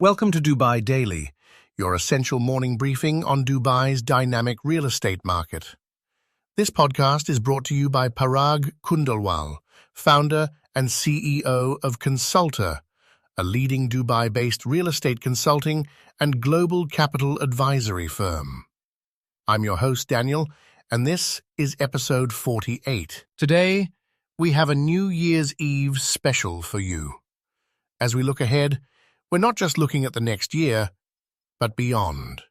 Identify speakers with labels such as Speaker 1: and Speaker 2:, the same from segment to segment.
Speaker 1: Welcome to Dubai Daily, your essential morning briefing on Dubai's dynamic real estate market. This podcast is brought to you by Parag Kundalwal, founder and CEO of Consultaa, a leading Dubai-based real estate consulting and global capital advisory firm. I'm your host, Daniel, and this is episode 48. Today, we have a New Year's Eve special for you. As we look ahead, we're not just looking at the next year, but beyond.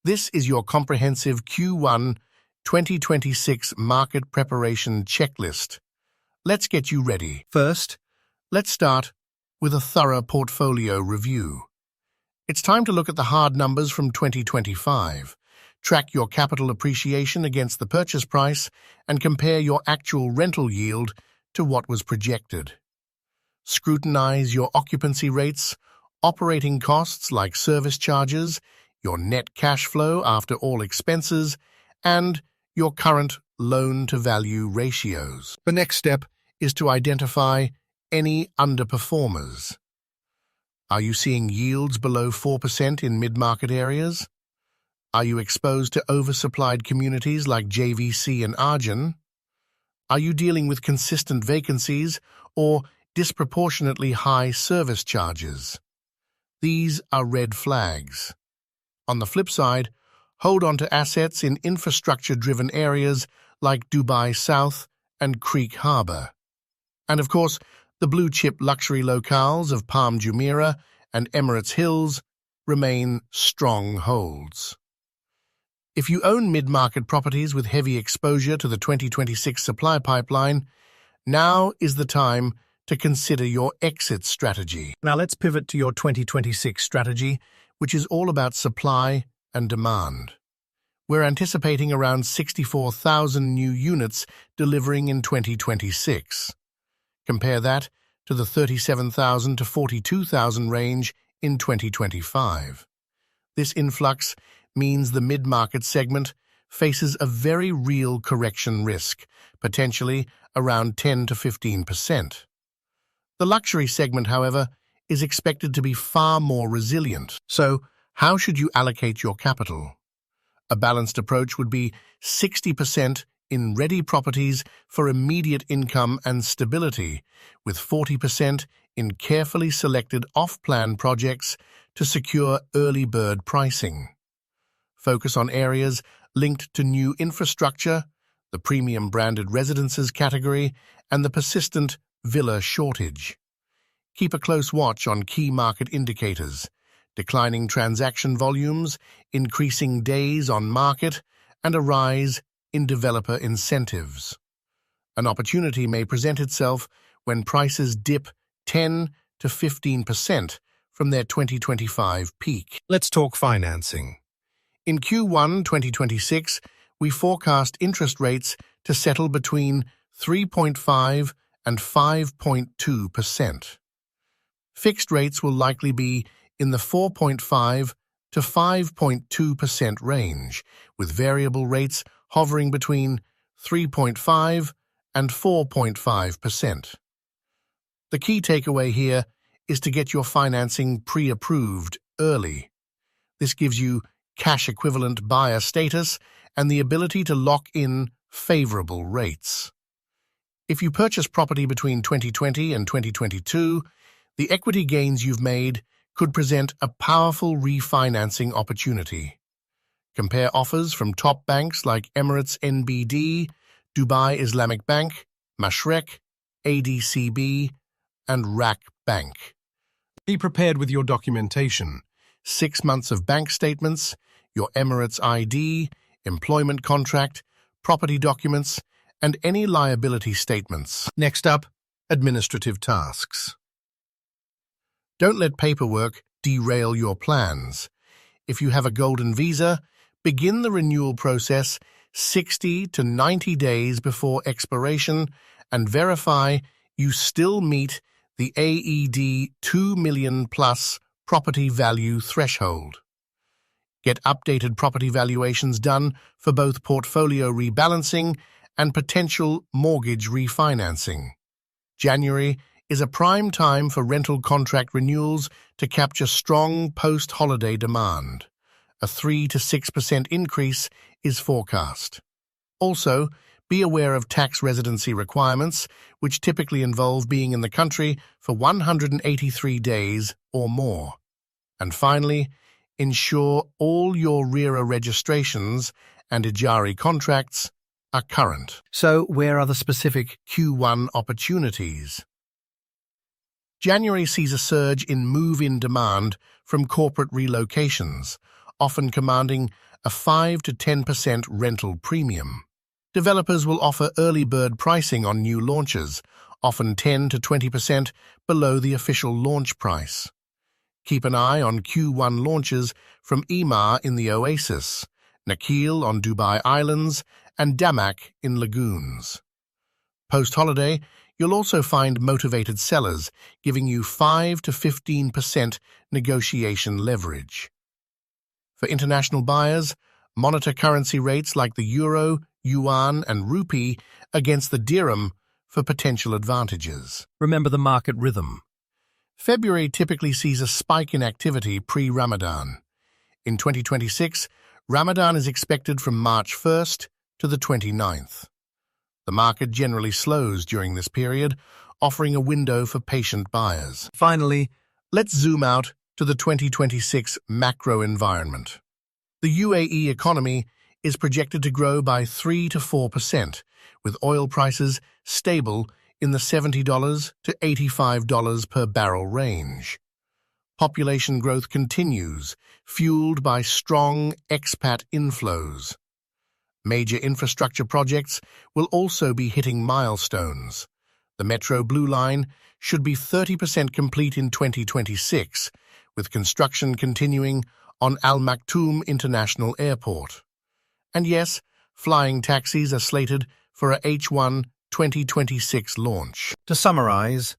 Speaker 1: This is your comprehensive Q1 2026 market preparation checklist. Let's get you ready. First, let's start with a thorough portfolio review. It's time to look at the hard numbers from 2025, track your capital appreciation against the purchase price, and compare your actual rental yield to what was projected. Scrutinize your occupancy rates, operating costs like service charges, your net cash flow after all expenses, and your current loan-to-value ratios. The next step is to identify any underperformers. Are you seeing yields below 4% in mid-market areas? Are you exposed to oversupplied communities like JVC and Arjun? Are you dealing with consistent vacancies or disproportionately high service charges? These are red flags. On the flip side, hold on to assets in infrastructure-driven areas like Dubai South and Creek Harbour. And of course, the blue-chip luxury locales of Palm Jumeirah and Emirates Hills remain strong holds. If you own mid-market properties with heavy exposure to the 2026 supply pipeline, now is the time to consider your exit strategy. Now let's pivot to your 2026 strategy, which is all about supply and demand. We're anticipating around 64,000 new units delivering in 2026. Compare that to the 37,000 to 42,000 range in 2025. This influx means the mid-market segment faces a very real correction risk, potentially around 10 to 15%. The luxury segment, however, is expected to be far more resilient. So, how should you allocate your capital? A balanced approach would be 60% in ready properties for immediate income and stability, with 40% in carefully selected off-plan projects to secure early bird pricing. Focus on areas linked to new infrastructure, the premium branded residences category, and the persistent villa shortage. Keep a close watch on key market indicators, declining transaction volumes, increasing days on market, and a rise in developer incentives. An opportunity may present itself when prices dip 10 to 15% from their 2025 peak. Let's talk financing. In Q1 2026, we forecast interest rates to settle between 3.5 and 5.2%. Fixed rates will likely be in the 4.5 to 5.2% range, with variable rates hovering between 3.5 and 4.5%. The key takeaway here is to get your financing pre-approved early. This gives you cash-equivalent buyer status and the ability to lock in favorable rates. If you purchase property between 2020 and 2022, the equity gains you've made could present a powerful refinancing opportunity. Compare offers from top banks like Emirates NBD, Dubai Islamic Bank, Mashreq, ADCB, and RAK Bank. Be prepared with your documentation. 6 months of bank statements, your Emirates ID, employment contract, property documents, and any liability statements. Next up, administrative tasks. Don't let paperwork derail your plans. If you have a golden visa, begin the renewal process 60 to 90 days before expiration and verify you still meet the AED 2 million plus property value threshold. Get updated property valuations done for both portfolio rebalancing and potential mortgage refinancing. January is a prime time for rental contract renewals to capture strong post-holiday demand. A 3 to 6% increase is forecast. Also, be aware of tax residency requirements, which typically involve being in the country for 183 days or more. And finally, ensure all your RERA registrations and Ijari contracts are current. So, where are the specific Q1 opportunities? January sees a surge in move-in demand from corporate relocations, often commanding a 5 to 10% rental premium. Developers will offer early bird pricing on new launches, often 10 to 20% below the official launch price. Keep an eye on Q1 launches from Emaar in the Oasis, Nakheel on Dubai Islands, and Damak in Lagoons. Post-holiday, you'll also find motivated sellers giving you 5 to 15% negotiation leverage. For international buyers, monitor currency rates like the euro, yuan, and rupee against the dirham for potential advantages. Remember the market rhythm. February typically sees a spike in activity pre-Ramadan. In 2026, Ramadan is expected from March 1st to the 29th. The market generally slows during this period, offering a window for patient buyers. Finally, let's zoom out to the 2026 macro environment. The UAE economy is projected to grow by 3 to 4%, with oil prices stable in the $70 to $85 per barrel range. Population growth continues, fueled by strong expat inflows. Major infrastructure projects will also be hitting milestones. The Metro Blue Line should be 30% complete in 2026, with construction continuing on Al Maktoum International Airport. And yes, flying taxis are slated for a H1 2026 launch. To summarize,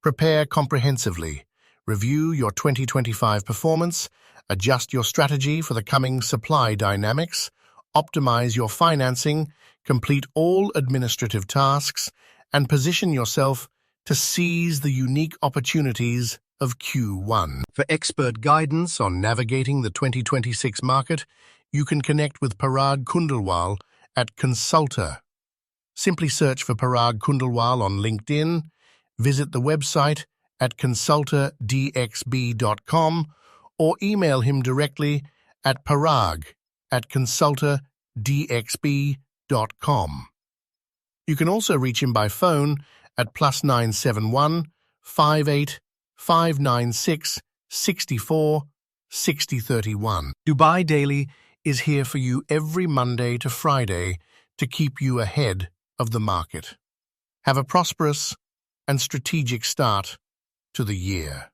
Speaker 1: prepare comprehensively, review your 2025 performance, adjust your strategy for the coming supply dynamics, optimize your financing, complete all administrative tasks, and position yourself to seize the unique opportunities of Q1. For expert guidance on navigating the 2026 market, you can connect with Parag Kundalwal at Consultaa. Simply search for Parag Kundalwal on LinkedIn, visit the website at consultaadxb.com, or email him directly at parag@consultaadxb.com. You can also reach him by phone at +971 58 596 64 6031. Dubai Daily is here for you every Monday to Friday to keep you ahead of the market. Have a prosperous and strategic start to the year.